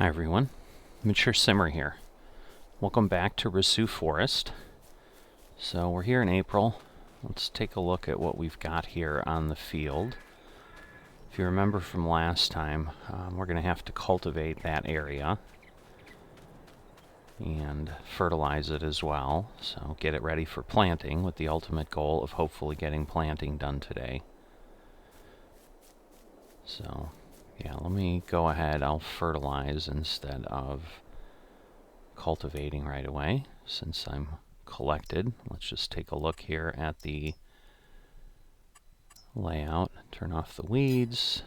Hi everyone, Mature Simmer here. Welcome back to Rasu Forest. So we're here in April. Let's take a look at what we've got here on the field. If you remember from last time, we're going to have to cultivate that area and fertilize it as well. So get it ready for planting with the ultimate goal of hopefully getting planting done today. So yeah, let me go ahead. I'll fertilize instead of cultivating right away since I'm collected. Let's just take a look here at the layout. Turn off the weeds.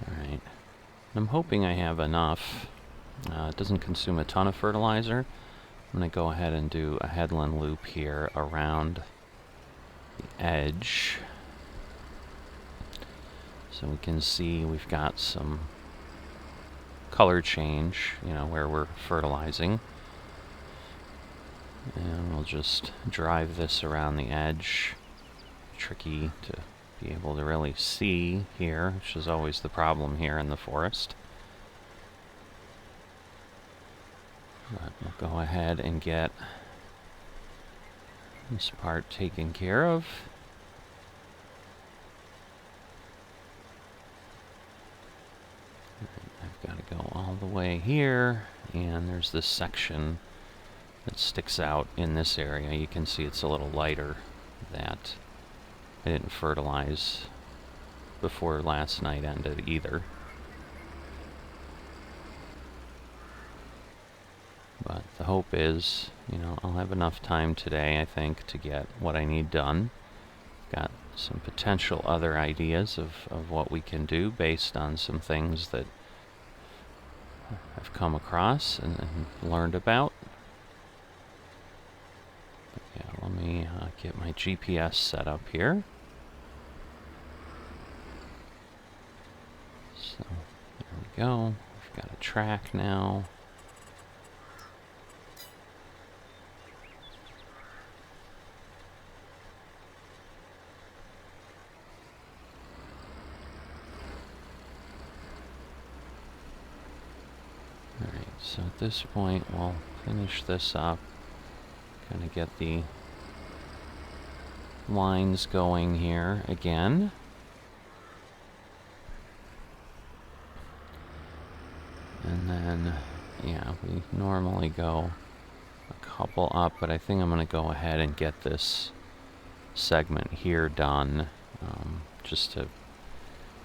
Alright. I'm hoping I have enough. It doesn't consume a ton of fertilizer. I'm going to go ahead and do a headland loop here around the edge. So we can see we've got some color change, where we're fertilizing. And we'll just drive this around the edge. Tricky to be able to really see here, which is always the problem here in the forest. But we'll go ahead and get this part taken care of. I've got to go all the way here, and there's this section that sticks out in this area. You can see it's a little lighter that I didn't fertilize before last night ended either. But the hope is, I'll have enough time today, I think, to get what I need done. Got some potential other ideas of what we can do based on some things that I've come across and learned about. But yeah, let me get my GPS set up here. So there we go. We've got a track now. Alright, so at this point we'll finish this up. Kind of get the lines going here again. And then, yeah, we normally go a couple up, but I think I'm going to go ahead and get this segment here done, just to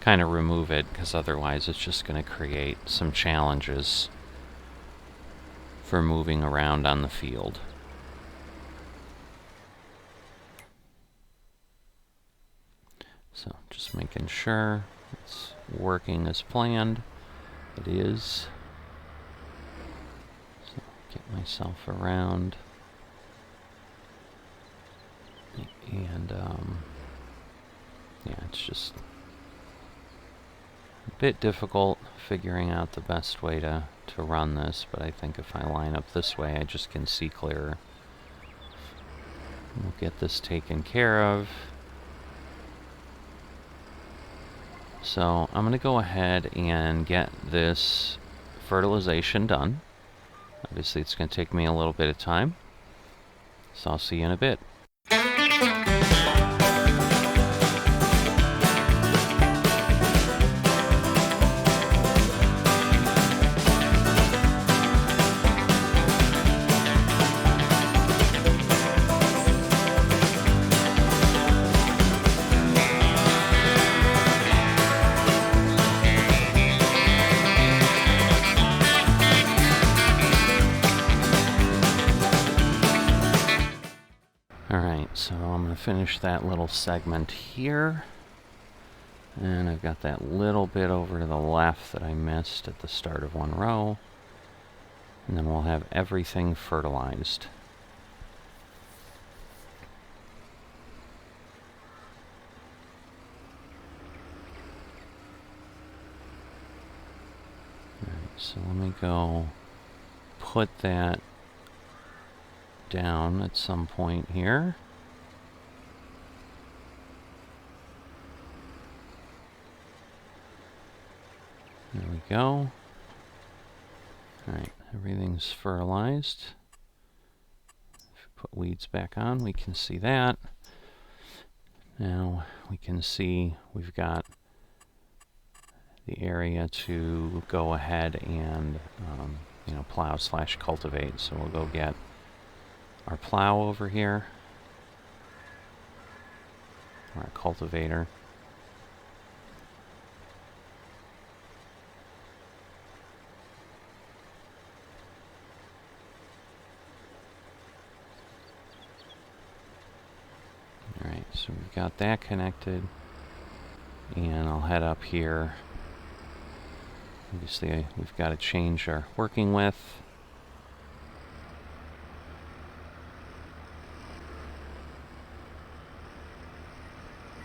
kind of remove it, because otherwise it's just going to create some challenges for moving around on the field. So just making sure it's working as planned. It is. So get myself around. And yeah, it's just a bit difficult figuring out the best way to run this, but I think if I line up this way, I just can see clearer. We'll get this taken care of. So I'm going to go ahead and get this fertilization done. Obviously it's going to take me a little bit of time, so I'll see you in a bit. Alright, so I'm going to finish that little segment here. And I've got that little bit over to the left that I missed at the start of one row. And then we'll have everything fertilized. Alright, so let me go put that down at some point here. There we go. Alright, everything's fertilized. If we put weeds back on, we can see that. Now we can see we've got the area to go ahead and plow/cultivate. So we'll go get our plow over here, our cultivator. Alright, so we've got that connected, and I'll head up here. Obviously, we've got to change our working width.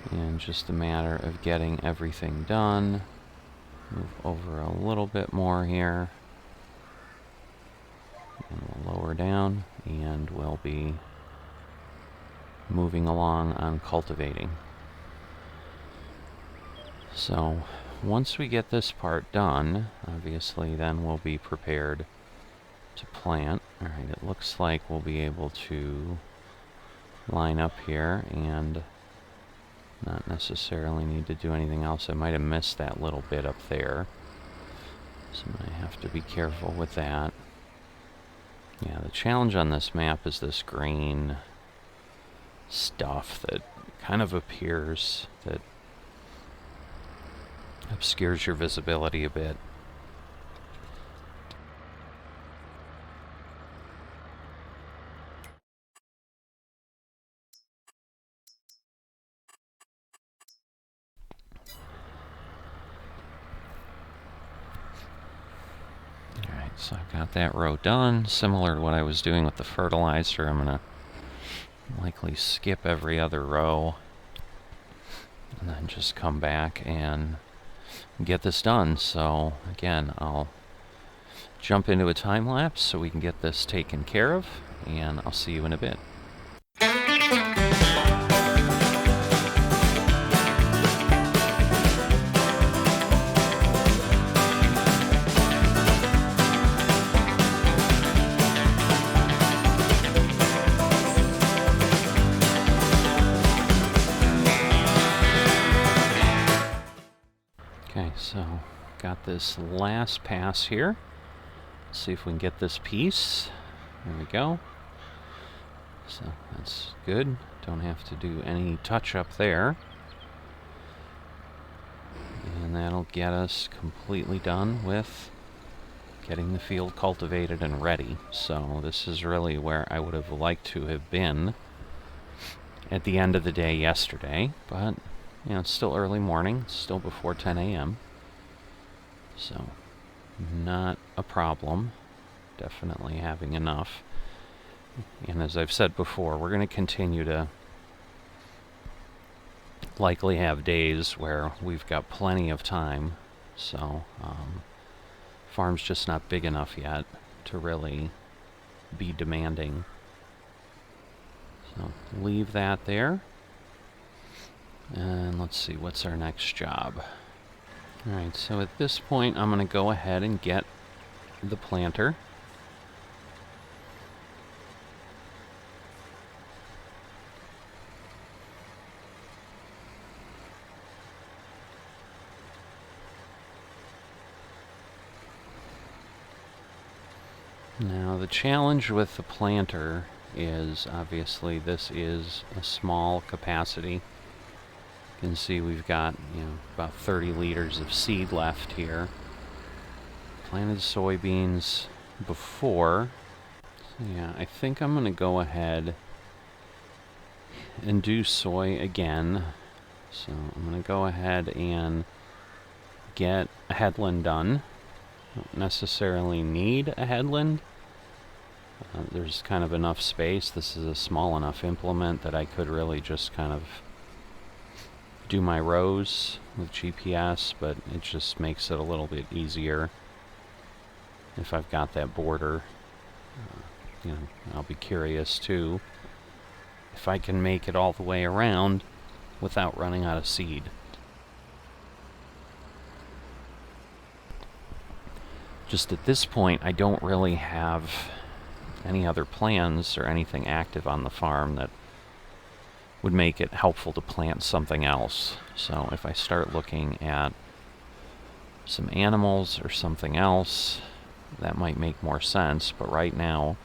And just a matter of getting everything done. Move over a little bit more here. And we'll lower down, and we'll be moving along on cultivating. So once we get this part done, obviously then we'll be prepared to plant. Alright, it looks like we'll be able to line up here and not necessarily need to do anything else. I might have missed that little bit up there, so I have to be careful with that. Yeah, the challenge on this map is this green stuff that kind of appears, that obscures your visibility a bit. Alright, so I've got that row done. Similar to what I was doing with the fertilizer, I'm going to likely skip every other row and then just come back and get this done. So again, I'll jump into a time lapse so we can get this taken care of, and I'll see you in a bit. Okay, so got this last pass here. Let's see if we can get this piece. There we go. So that's good. Don't have to do any touch up there. And that'll get us completely done with getting the field cultivated and ready. So this is really where I would have liked to have been at the end of the day yesterday, but you know, it's still early morning, it's still before 10 a.m. So not a problem. Definitely having enough. And as I've said before, we're going to continue to likely have days where we've got plenty of time. So farm's just not big enough yet to really be demanding. So leave that there. And let's see, what's our next job? Alright, so at this point I'm going to go ahead and get the planter. Now the challenge with the planter is obviously this is a small capacity. You can see we've got, about 30 liters of seed left here. Planted soybeans before. So yeah, I think I'm going to go ahead and do soy again. So I'm going to go ahead and get a headland done. Don't necessarily need a headland. There's kind of enough space. This is a small enough implement that I could really just kind of do my rows with GPS, but it just makes it a little bit easier if I've got that border. I'll be curious too if I can make it all the way around without running out of seed. Just at this point, I don't really have any other plans or anything active on the farm that would make it helpful to plant something else. So if I start looking at some animals or something else, that might make more sense. But right now,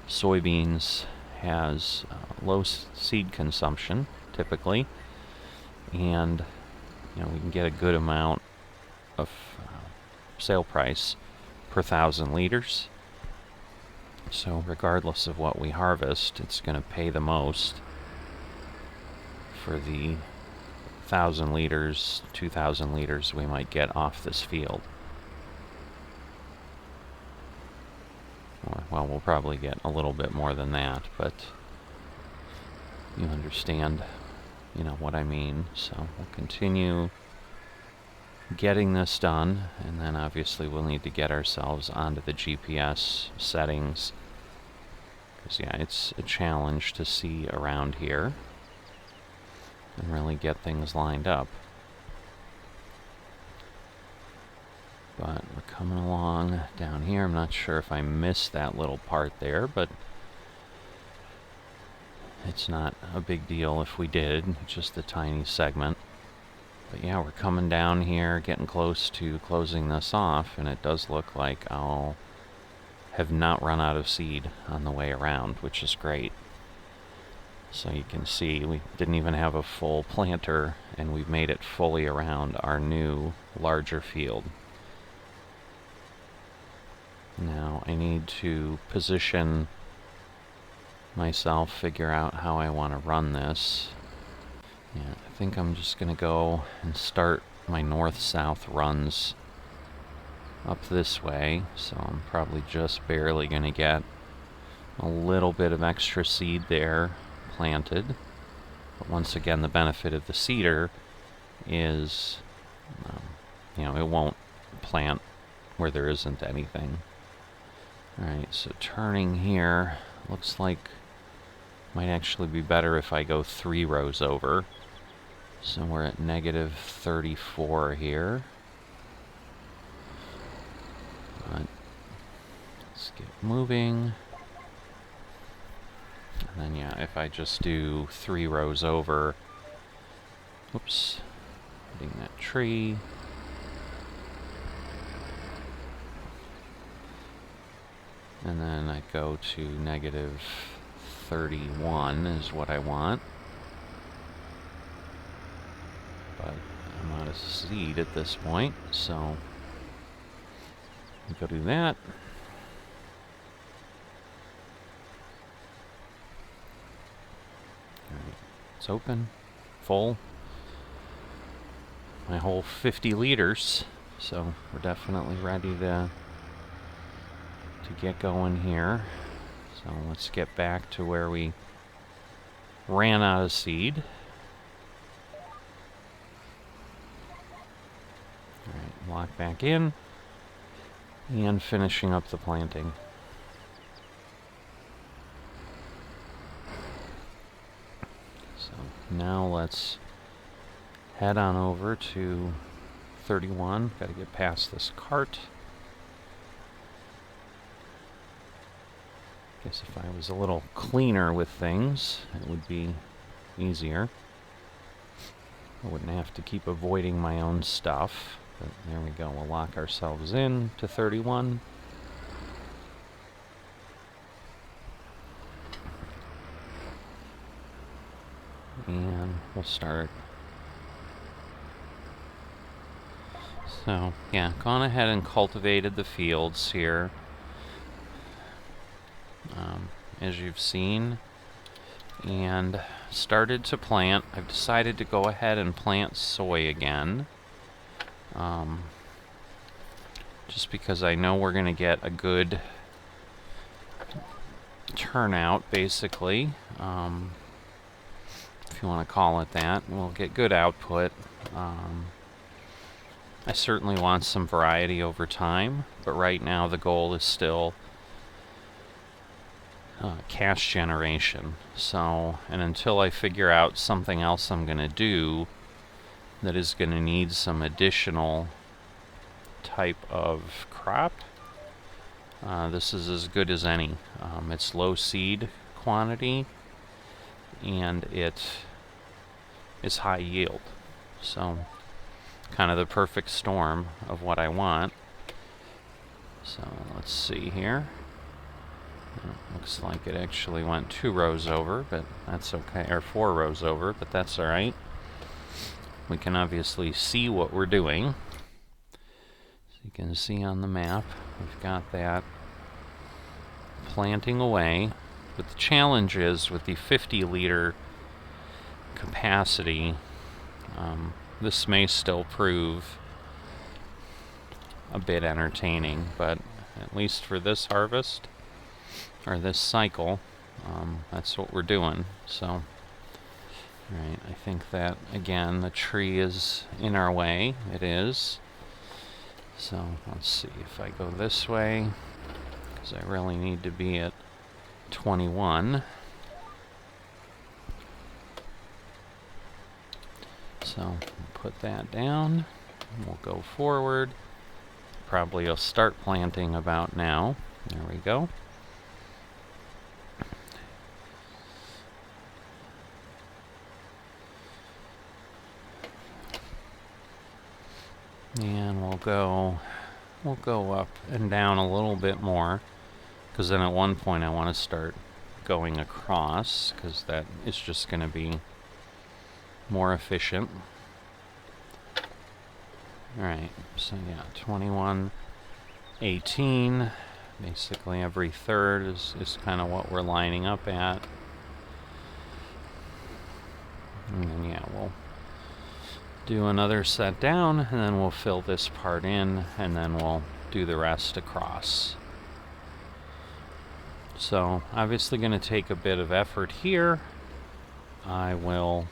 soybeans has low seed consumption, typically, and we can get a good amount of sale price per 1,000 liters. So regardless of what we harvest, it's going to pay the most for the 1,000 liters, 2,000 liters we might get off this field. Well, we'll probably get a little bit more than that, but you understand, what I mean. So we'll continue getting this done, and then obviously we'll need to get ourselves onto the GPS settings, because it's a challenge to see around here and really get things lined up. But we're coming along down here. I'm not sure if I missed that little part there, but it's not a big deal if we did, just a tiny segment. But yeah, we're coming down here, getting close to closing this off, and it does look like I'll have not run out of seed on the way around, which is great. So you can see we didn't even have a full planter, and we've made it fully around our new, larger field. Now I need to position myself, figure out how I want to run this. Yeah, I think I'm just going to go and start my north-south runs up this way, so I'm probably just barely going to get a little bit of extra seed there planted. But once again, the benefit of the seeder is, it won't plant where there isn't anything. Alright, so turning here, looks like might actually be better if I go 3 rows over. So we're at negative 34 here. But let's get moving. And then if I just do 3 rows over, oops, hitting that tree. And then I go to negative 31 is what I want. But I'm out of seed at this point, so go do that. Alright, it's open, full. My whole 50 liters, so we're definitely ready to get going here. So let's get back to where we ran out of seed. Alright, lock back in and finishing up the planting. So now let's head on over to 31. Got to get past this cart. Guess if I was a little cleaner with things, it would be easier. I wouldn't have to keep avoiding my own stuff. But there we go. We'll lock ourselves in to 31. And we'll start. So, yeah, gone ahead and cultivated the fields here. As you've seen, and started to plant. I've decided to go ahead and plant soy again, just because I know we're going to get a good turnout, basically, if you want to call it that. We'll get good output. I certainly want some variety over time, but right now the goal is still cash generation. So, and until I figure out something else I'm going to do that is going to need some additional type of crop, this is as good as any. It's low seed quantity, and it is high yield. So kind of the perfect storm of what I want. So let's see here. Looks like it actually went 2 rows over, but that's okay, or 4 rows over, but that's all right. We can obviously see what we're doing. So you can see on the map, we've got that planting away. But the challenge is with the 50-liter capacity, this may still prove a bit entertaining, but at least for this harvest, or this cycle, that's what we're doing. So, alright, I think that, again, the tree is in our way. It is. So, let's see if I go this way, because I really need to be at 21. So, put that down. We'll go forward. Probably will start planting about now. There we go. And we'll go up and down a little bit more, because then at one point I want to start going across, because that is just going to be more efficient. Alright, so yeah, 21, 18, basically every third is kind of what we're lining up at. And then yeah, we'll do another set down, and then we'll fill this part in, and then we'll do the rest across. So obviously going to take a bit of effort here. I will,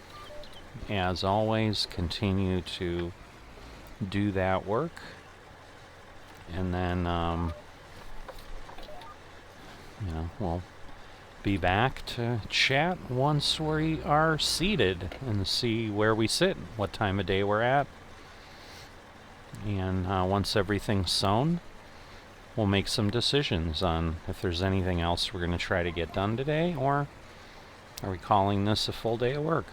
as always, continue to do that work, and then we'll be back to chat once we are seated and see where we sit, what time of day we're at, and once everything's sown, we'll make some decisions on if there's anything else we're going to try to get done today, or are we calling this a full day of work.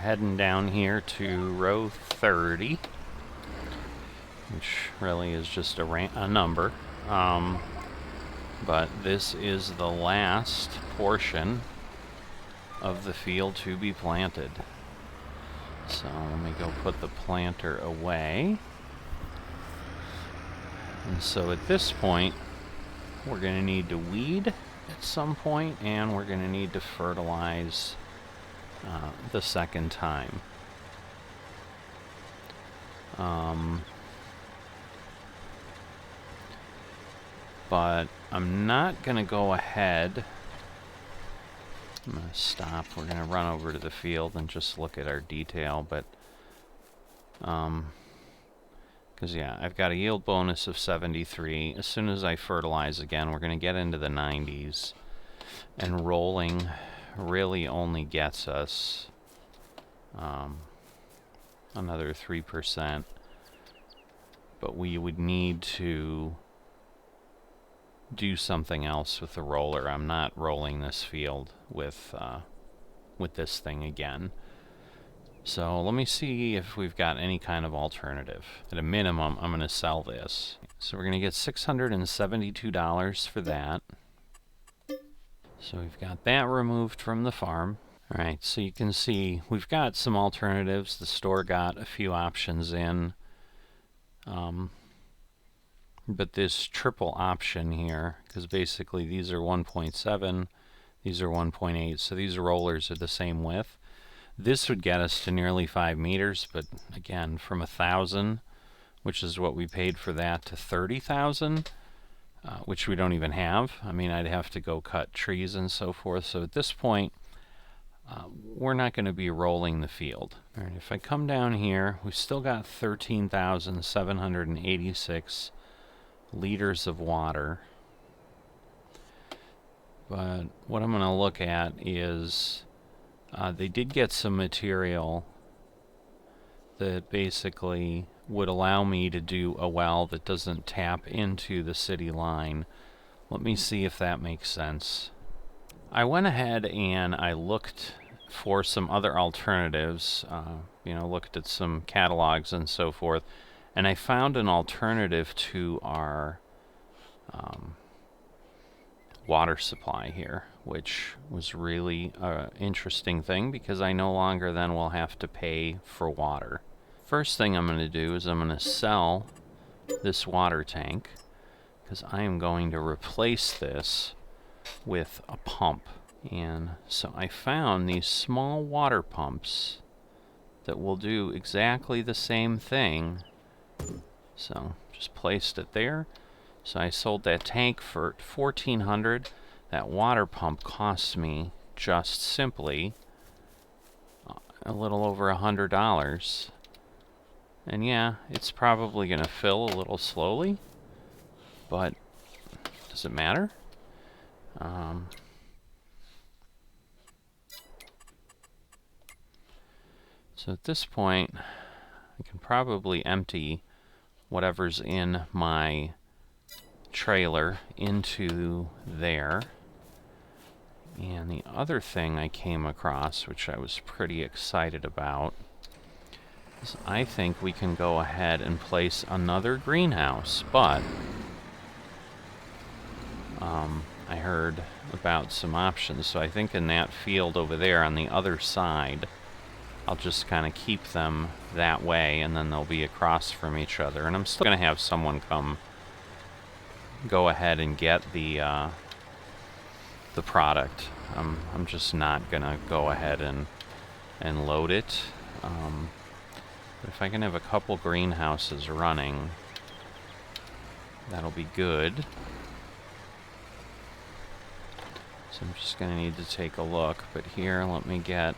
heading down here to row 30, which really is just a number. But this is the last portion of the field to be planted. So let me go put the planter away. And so at this point, we're going to need to weed at some point, and we're going to need to fertilize the second time. But I'm not going to go ahead. I'm going to stop. We're going to run over to the field and just look at our detail, but because yeah, I've got a yield bonus of 73. As soon as I fertilize again, we're going to get into the 90s, and rolling really only gets us another 3%, but we would need to do something else with the roller. I'm not rolling this field with this thing again. So let me see if we've got any kind of alternative. At a minimum, I'm going to sell this. So we're going to get $672 for that. So we've got that removed from the farm. All right, so you can see we've got some alternatives. The store got a few options in. But this triple option here, because basically these are 1.7, these are 1.8, so these rollers are the same width. This would get us to nearly 5 meters, but again, from 1,000, which is what we paid for that, to 30,000, which we don't even have. I mean, I'd have to go cut trees and so forth. So at this point, we're not going to be rolling the field. All right, if I come down here, we've still got 13,786 liters of water. But what I'm going to look at is they did get some material that basically would allow me to do a well that doesn't tap into the city line. Let me see if that makes sense. I went ahead and I looked for some other alternatives, looked at some catalogs and so forth, and I found an alternative to our water supply here, which was really an interesting thing because I no longer then will have to pay for water. First thing I'm going to do is I'm going to sell this water tank because I am going to replace this with a pump. And so I found these small water pumps that will do exactly the same thing. So just placed it there. So I sold that tank for $1,400. That water pump cost me just simply a little over $100. And yeah, it's probably going to fill a little slowly, but does it matter? So at this point, I can probably empty whatever's in my trailer into there. And the other thing I came across, which I was pretty excited about, is I think we can go ahead and place another greenhouse, but I heard about some options, so I think in that field over there on the other side, I'll just kind of keep them that way, and then they'll be across from each other. And I'm still going to have someone go ahead and get the product. I'm just not going to go ahead and load it. But if I can have a couple greenhouses running, that'll be good. So I'm just going to need to take a look. But here, let me get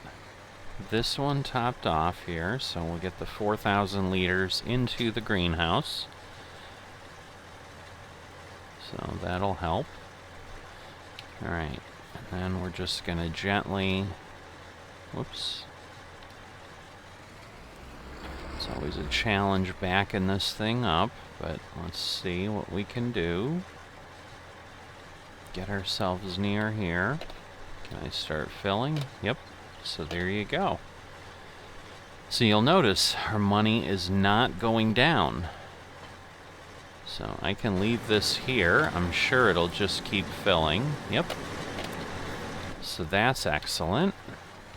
this one topped off here. So we'll get the 4,000 liters into the greenhouse. So that'll help. Alright, and then we're just going to gently, whoops. It's always a challenge backing this thing up, but let's see what we can do. Get ourselves near here. Can I start filling? Yep, so there you go. So you'll notice our money is not going down. So I can leave this here. I'm sure it'll just keep filling. Yep. So that's excellent.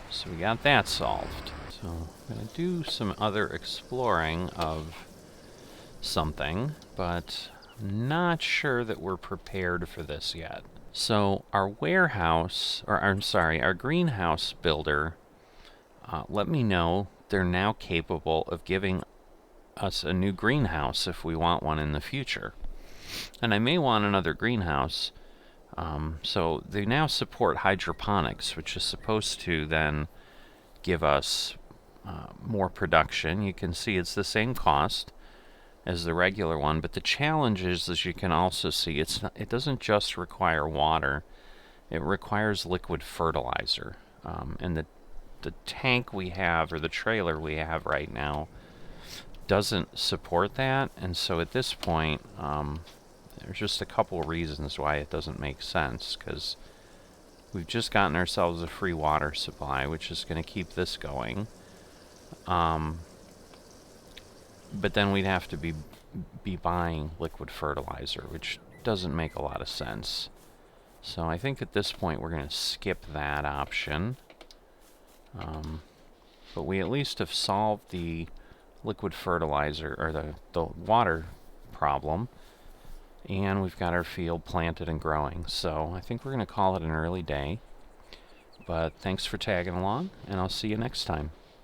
So we got that solved. So I'm going to do some other exploring of something, but I'm not sure that we're prepared for this yet. So our warehouse, or I'm sorry, our greenhouse builder, let me know they're now capable of giving us a new greenhouse if we want one in the future. And I may want another greenhouse. So they now support hydroponics, which is supposed to then give us more production. You can see it's the same cost as the regular one, but the challenge is, as you can also see, it doesn't just require water. It requires liquid fertilizer. And the tank we have, or the trailer we have right now, doesn't support that, and so at this point there's just a couple reasons why it doesn't make sense, because we've just gotten ourselves a free water supply, which is going to keep this going, but then we'd have to be buying liquid fertilizer, which doesn't make a lot of sense. So I think at this point we're going to skip that option, but we at least have solved the liquid fertilizer, or the water problem, and we've got our field planted and growing. So I think we're going to call it an early day, but thanks for tagging along, and I'll see you next time.